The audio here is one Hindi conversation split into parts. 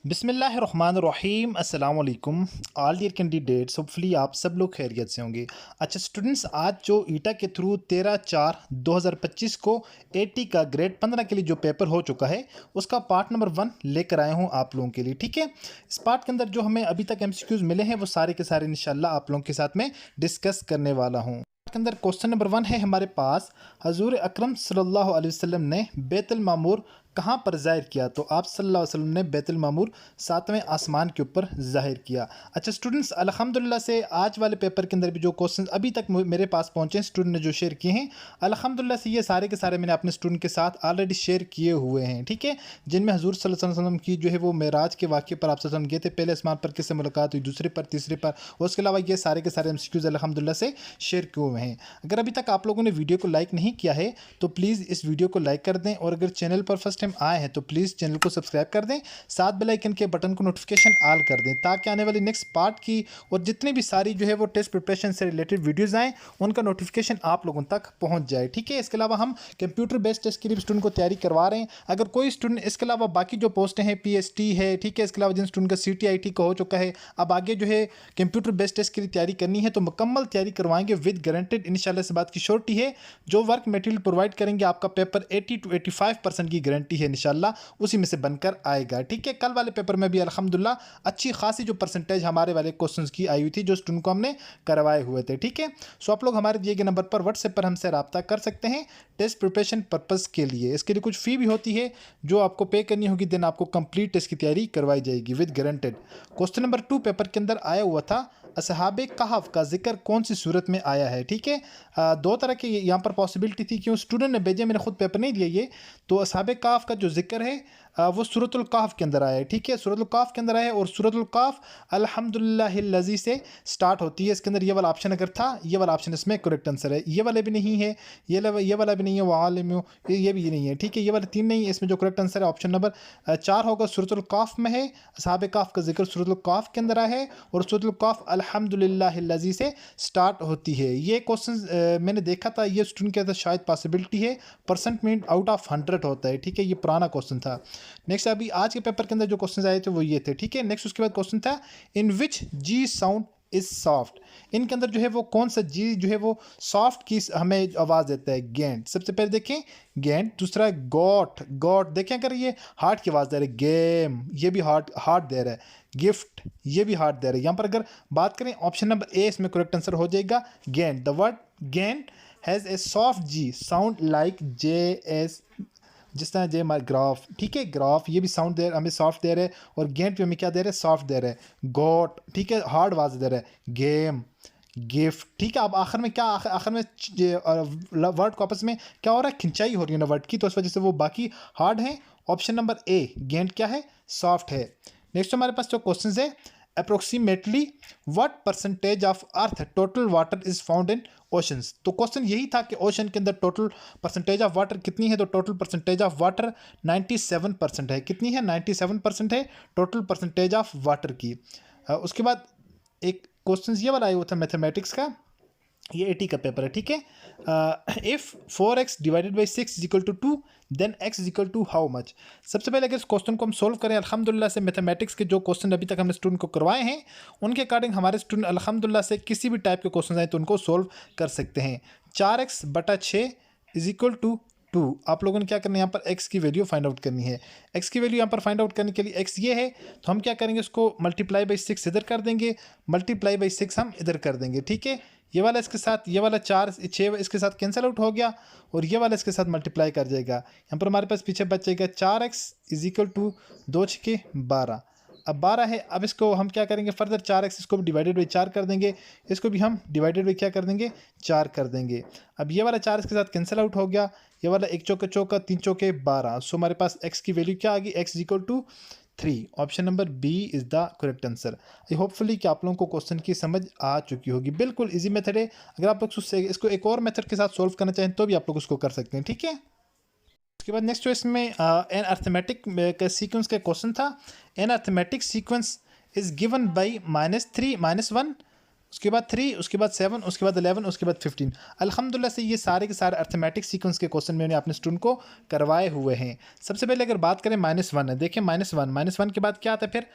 बिस्मिल्लाहिर्रहमानिर्रहीम अस्सलाम वालेकुम ऑल डियर कैंडिडेट्स। होपफुली आप सब लोग खैरियत से होंगे। अच्छा स्टूडेंट्स, आज जो ईटा के थ्रू 13/4/2025 को 80 का ग्रेड 15 के लिए जो पेपर हो चुका है उसका पार्ट नंबर 1 लेकर आया हूँ आप लोगों के लिए। ठीक है, इस पार्ट के अंदर जो हमें अभी तक एमसीक्यूज मिले हैं वो सारे के सारे इंशाल्लाह आप लोगों के साथ में डिस्कस करने वाला हूँ। के अंदर क्वेश्चन नंबर 1 है हमारे पास, हजूर अकरम सल्लल्लाहु अलैहि वसल्लम ने बैतुल मामूर कहाँ पर ज़ाहिर किया? तो आप सल्लल्लाहु अलैहि वसल्लम ने बैतुल मामूर 7वें आसमान के ऊपर ज़ाहिर किया। अच्छा स्टूडेंट्स, अल्हम्दुलिल्लाह से आज वाले पेपर के अंदर भी जो क्वेश्चन अभी तक मेरे पास पहुँचे हैं, स्टूडेंट ने जो शेयर किए हैं, अल्हम्दुलिल्लाह से ये सारे के सारे मैंने अपने स्टूडेंट के साथ ऑलरेडी शेयर किए हुए हैं। ठीक है, जिनमें हजूर सल्लल्लाहु अलैहि वसल्लम की जो है वो मेराज के वाक़े पर आप सल्लल्लाहु अलैहि वसल्लम गए थे, पहले आसमान पर किससे मुलाकात हुई, दूसरे पर, तीसरे पर, और उसके अलावा ये सारे के सारे एमसीक्यूज़ अल्हम्दुलिल्लाह से शेयर किए हुए हैं। अगर अभी तक आप लोगों ने वीडियो को लाइक नहीं किया है तो प्लीज़ इस वीडियो को लाइक कर दें, और अगर चैनल पर फर्स्ट टाइम आए हैं तो प्लीज़ चैनल को सब्सक्राइब कर दें, साथ बेल आइकन के बटन को नोटिफिकेशन ऑल कर दें, ताकि आने वाली नेक्स्ट पार्ट की और जितनी भी सारी जो है वो टेस्ट प्रिपरेशन से रिलेटेड वीडियोज़ आएँ उनका नोटिफिकेशन आप लोगों तक पहुँच जाए। ठीक है, इसके अलावा हम कंप्यूटर बेस्ड टेस्ट के लिए स्टूडेंट को तैयारी करवा रहे हैं। अगर कोई स्टूडेंट इसके अलावा बाकी जो पोस्टें हैं PST है, ठीक है, इसके अलावा जिन स्टूडेंट का CTIT का हो चुका है, अब आगे जो है कंप्यूटर बेस्ड टेस्ट के लिए तैयारी करनी है तो मुकम्मल तैयारी करवाएंगे विद गारंटेड, इंशाल्लाह से बात की श्योरिटी है। जो वर्क मटेरियल प्रोवाइड करेंगे आपका पेपर 80 to 85% की गारंटी है, इंशाल्लाह उसी में से बनकर आएगा। ठीक है, कल वाले पेपर में भी अल्हम्दुलिल्लाह अच्छी खासी जो परसेंटेज हमारे वाले क्वेश्चंस की आई हुई थी जो स्टूडेंट को हमने करवाए हुए थे। ठीक है, सो आप लोग हमारे दिए गए नंबर पर व्हाट्सएप पर हमसे रब्ता कर सकते हैं टेस्ट प्रिपरेशन पर्पज़ के लिए। इसके लिए कुछ फ़ी भी होती है जो आपको पे करनी होगी, देन आपको कंप्लीट टेस्ट की तैयारी करवाई जाएगी with guaranteed. Question number 2 paper के अंदर आया हुआ था, असहाबे कहफ का जिक्र कौन सी सूरत में आया है? ठीक है, दो तरह की यहाँ पर पॉसिबिलिटी थी, क्यों स्टूडेंट ने भेजे, मैंने खुद पेपर नहीं दिया ये। तो असहाबे कहफ का जो जिक्र है वो सूरतुल कहफ के अंदर आया है। ठीक है, सूरतुल कहफ के अंदर आया है, और सूरतुल कहफ अल्हम्दुलिल्लाहिल्लज़ी से स्टार्ट होती है। इसके अंदर ये वाला ऑप्शन अगर था, ये वाला ऑप्शन इसमें करेक्ट आंसर है। ये वाले भी नहीं है, ये वाला भी नहीं है, वालिम ये भी नहीं है। ठीक है, ये वाले 3 नहीं है, इसमें जो करेक्ट आंसर है ऑप्शन नंबर 4 होगा, सूरतुल कहफ में है। असहाबे कहफ का जिक्र सूरतुल कहफ के अंदर आया है, और सूरतुल कहफ अल्हम्दुलिल्लाहिल्लज़ी से स्टार्ट होती है। ये क्वेश्चन मैंने देखा था, ये स्टूडेंट कहता शायद पॉसिबिलिटी है, परसेंट मीन आउट ऑफ 100 होता है। ठीक है, ये पुराना क्वेश्चन था। नेक्स्ट अभी आज के पेपर के अंदर जो क्वेश्चन आए थे वो ये थे। ठीक है, नेक्स्ट उसके बाद क्वेश्चन था, इन विच जी साउंड इज सॉफ्ट? इनके अंदर जो है वो कौन सा जी जो है वो सॉफ्ट की हमें आवाज़ देता है? गेंद, सबसे पहले देखें गेंद, दूसरा है गॉट, गॉट देखें अगर ये हार्ट की आवाज़ दे रहा है, गेम ये भी हार्ट हार्ट दे रहा है, गिफ्ट ये भी हार्ट दे रहा है। यहाँ पर अगर बात करें ऑप्शन नंबर ए इसमें करेक्ट आंसर हो जाएगा गेंद। द वर्ड गेंद has a soft G sound like JS, जिस तरह जे ग्राफ। ठीक है, ग्राफ ये भी साउंड दे हमें सॉफ्ट दे रहे हैं, और गेंद भी हमें क्या दे रहे हैं? सॉफ्ट दे रहे हैं। गॉट ठीक है, हार्ड आवाज दे रहे हैं। Game, gift. ठीक है, अब आखिर में क्या, आखिर में वर्ड को आपस में क्या हो रहा है? खिंचाई हो रही है ना वर्ड की, तो इस वजह से वो बाकी हार्ड हैं। ऑप्शन नंबर ए गेंद क्या है? सॉफ्ट है। नेक्स्ट हमारे पास जो क्वेश्चन है, approximately what percentage of earth total water is found in oceans? तो क्वेश्चन यही था कि ओशन के अंदर टोटल परसेंटेज ऑफ वाटर कितनी है? तो टोटल परसेंटेज ऑफ वाटर 97% है। कितनी है? 97% है टोटल परसेंटेज ऑफ वाटर की। उसके बाद एक क्वेश्चन ये वाला आया हुआ था मैथमेटिक्स का, ये 80 का पेपर है। ठीक है, if 4x divided by 6 is equal to 2 then x is equal to how much? सबसे पहले अगर इस क्वेश्चन को हम सोल्व करें, अल्हम्दुलिल्लाह से मैथमेटिक्स के जो क्वेश्चन अभी तक हमने स्टूडेंट को करवाए हैं उनके अकॉर्डिंग हमारे स्टूडेंट अल्हम्दुलिल्लाह से किसी भी टाइप के क्वेश्चन आए तो उनको सोल्व कर सकते हैं। 4x/6 is equal to 2। आप लोगों ने क्या करना है, यहाँ पर x की वैल्यू फाइंड आउट करनी है। x की वैल्यू यहाँ पर फाइंड आउट करने के लिए x ये है, तो हम क्या करेंगे, उसको मल्टीप्लाई बाई 6 इधर कर देंगे, मल्टीप्लाई बाई 6 हम इधर कर देंगे। ठीक है, ये वाला इसके साथ, ये वाला 4 6 इसके साथ कैंसिल आउट हो गया, और ये वाला इसके साथ मल्टीप्लाई कर जाएगा। यहाँ पर हमारे पास पीछे बच जाएगा 4x इज इक्वल टू 2 6 12। अब 12 है, अब इसको हम क्या करेंगे फर्दर 4x इसको भी डिवाइडेड बाई 4 कर देंगे, इसको भी हम डिवाइडेड बाई क्या कर देंगे? 4 कर देंगे। अब ये वाला 4 इसके साथ कैंसिल आउट हो गया, ये वाला 1 चौका चौका 3 चौके 12। सो हमारे पास x की वैल्यू क्या आ गई? x is equal to 3। Option number B is the correct answer. I hopefully कि आप लोगों को क्वेश्चन की समझ आ चुकी होगी। बिल्कुल इजी मेथड है, अगर आप लोग इसको एक और मेथड के साथ सोल्व करना चाहें तो भी आप लोग उसको कर सकते हैं। ठीक है, उसके बाद नेक्स्ट जो इसमें एन अर्थमेटिक का सीक्वेंस का क्वेश्चन था। An arithmetic sequence is given by -3 -1 उसके बाद 3, उसके बाद 7, उसके बाद 11, उसके बाद 15। अल्हम्दुलिल्लाह से ये सारे के सारे अर्थमेटिक सीक्वेंस के क्वेश्चन मैंने अपने स्टूडेंट को करवाए हुए हैं। सबसे पहले अगर बात करें -1 है, देखिए -1 के बाद क्या आता है, फिर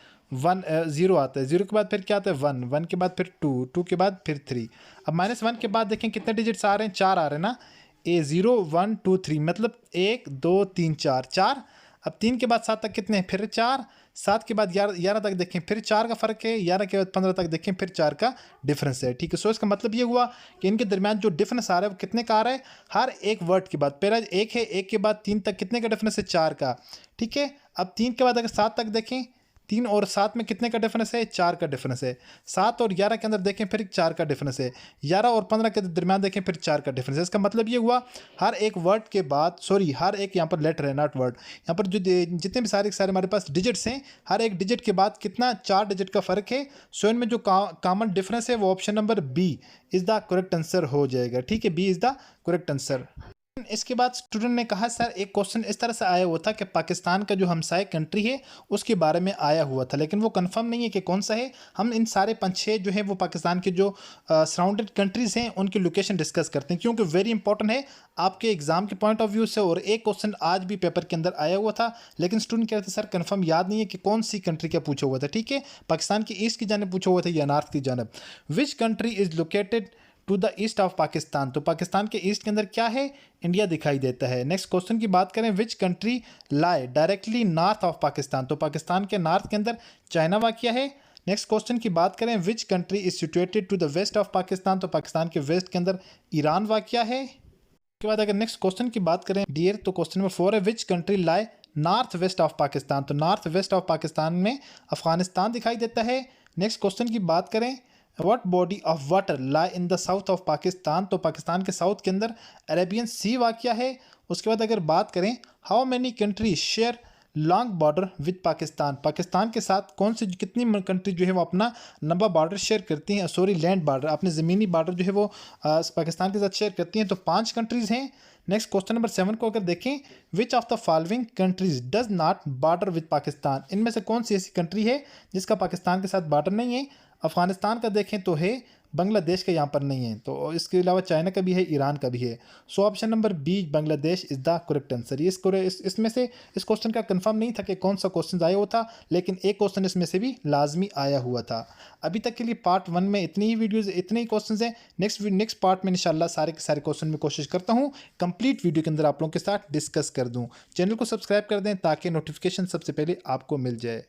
0 आता है, 0 के बाद फिर क्या आता है 1 के बाद फिर 2 के बाद फिर 3। अब -1 के बाद देखें कितने डिजिट्स आ रहे हैं, 4 आ रहे हैं ना, A0 1 2 3, मतलब 1 2 3 4। अब 3 के बाद 7 तक कितने हैं, फिर 4। 7 के बाद 11 तक देखें, फिर 4 का फ़र्क है। 11 के बाद 15 तक देखें, फिर 4 का डिफरेंस है। ठीक है, सो इसका मतलब ये हुआ कि इनके दरमियान जो डिफरेंस आ रहा है वो कितने का आ रहा है, हर एक वर्ड के बाद। पहला 1 है, 1 के बाद 3 तक कितने का डिफरेंस है, 4 का। ठीक है, अब 3 के बाद अगर 7 तक देखें, 3 और 7 में कितने का डिफरेंस है, 4 का डिफरेंस है। 7 और 11 के अंदर देखें फिर 4 का डिफरेंस है। 11 और 15 के दरमियान देखें फिर 4 का डिफरेंस है। इसका मतलब ये हुआ हर एक वर्ड के बाद, सॉरी हर एक यहाँ पर लेटर है, नॉट वर्ड, यहाँ पर जो जितने भी सारे हमारे पास डिजिट्स हैं, हर एक डिजिट के बाद कितना, 4 डिजिट का फ़र्क है। सो इनमें जो कॉमन डिफरेंस है वो option number B is the correct answer हो जाएगा। ठीक है, B is the correct answer. इसके बाद स्टूडेंट ने कहा सर एक क्वेश्चन इस तरह से आया हुआ था कि पाकिस्तान का जो हमसाय कंट्री है उसके बारे में आया हुआ था, लेकिन वो कंफर्म नहीं है कि कौन सा है। हम इन सारे 5-6 जो है वो पाकिस्तान के जो सराउंडेड कंट्रीज़ हैं उनकी लोकेशन डिस्कस करते हैं, क्योंकि वेरी इंपॉर्टेंट है आपके एग्जाम के पॉइंट ऑफ व्यू से। और एक क्वेश्चन आज भी पेपर के अंदर आया हुआ था, लेकिन स्टूडेंट कह रहे थे सर कंफर्म याद नहीं है कि कौन सी कंट्री का पूछा हुआ था। ठीक है, पाकिस्तान की ईस्ट की जानब पूछा हुआ था या नॉर्थ की जानब। Which country is located to the east of Pakistan, तो पाकिस्तान के ईस्ट के अंदर क्या है, इंडिया दिखाई देता है। नेक्स्ट क्वेश्चन की बात करें, which country lie directly north of Pakistan, तो पाकिस्तान के नॉर्थ के अंदर चाइना वाक़या है। नेक्स्ट क्वेश्चन की बात करें, which country is situated to the west of Pakistan, तो पाकिस्तान के वेस्ट के अंदर ईरान वाक़या है। उसके बाद अगर नेक्स्ट क्वेश्चन की बात करें डियर, तो क्वेश्चन नंबर 4 है, which country lie north west of Pakistan, तो नॉर्थ वेस्ट ऑफ पाकिस्तान में अफगानिस्तान दिखाई देता है। नेक्स्ट क्वेश्चन की बात करें, what body of water lie in the south of Pakistan, तो पाकिस्तान के साउथ के अंदर अरेबियन सी वाक़या है। उसके बाद अगर बात करें, how many countries share long border with Pakistan, Pakistan के साथ कौन सी कितनी कंट्री जो है वो अपना लंबा बॉर्डर शेयर करती हैं, सॉरी लैंड बॉर्डर, अपने ज़मीनी बॉर्डर जो है वो पाकिस्तान के साथ शेयर करती हैं, तो 5 कंट्रीज़ हैं। नेक्स्ट क्वेश्चन नंबर 7 को अगर देखें, which of the following countries does not border with Pakistan, इनमें से कौन सी ऐसी कंट्री है जिसका पाकिस्तान के साथ बॉर्डर नहीं है। अफ़गानिस्तान का देखें तो है, बांग्लादेश का यहाँ पर नहीं है, तो इसके अलावा चाइना का भी है, ईरान का भी है। So option number B Bangladesh is the correct answer. ये इसमें से इस क्वेश्चन का कंफर्म नहीं था कि कौन सा क्वेश्चन आया हुआ था, लेकिन एक क्वेश्चन इसमें से भी लाजमी आया हुआ था। अभी तक के लिए पार्ट 1 में इतनी ही वीडियोज़, इतने ही क्वेश्चन हैं। नेक्स्ट पार्ट में इंशाल्लाह सारे के सारे क्वेश्चन में कोशिश करता हूँ कंप्लीट वीडियो के अंदर आप लोगों के साथ डिस्कस कर दूँ। चैनल को सब्सक्राइब कर दें ताकि नोटिफिकेशन सबसे पहले आपको मिल जाए।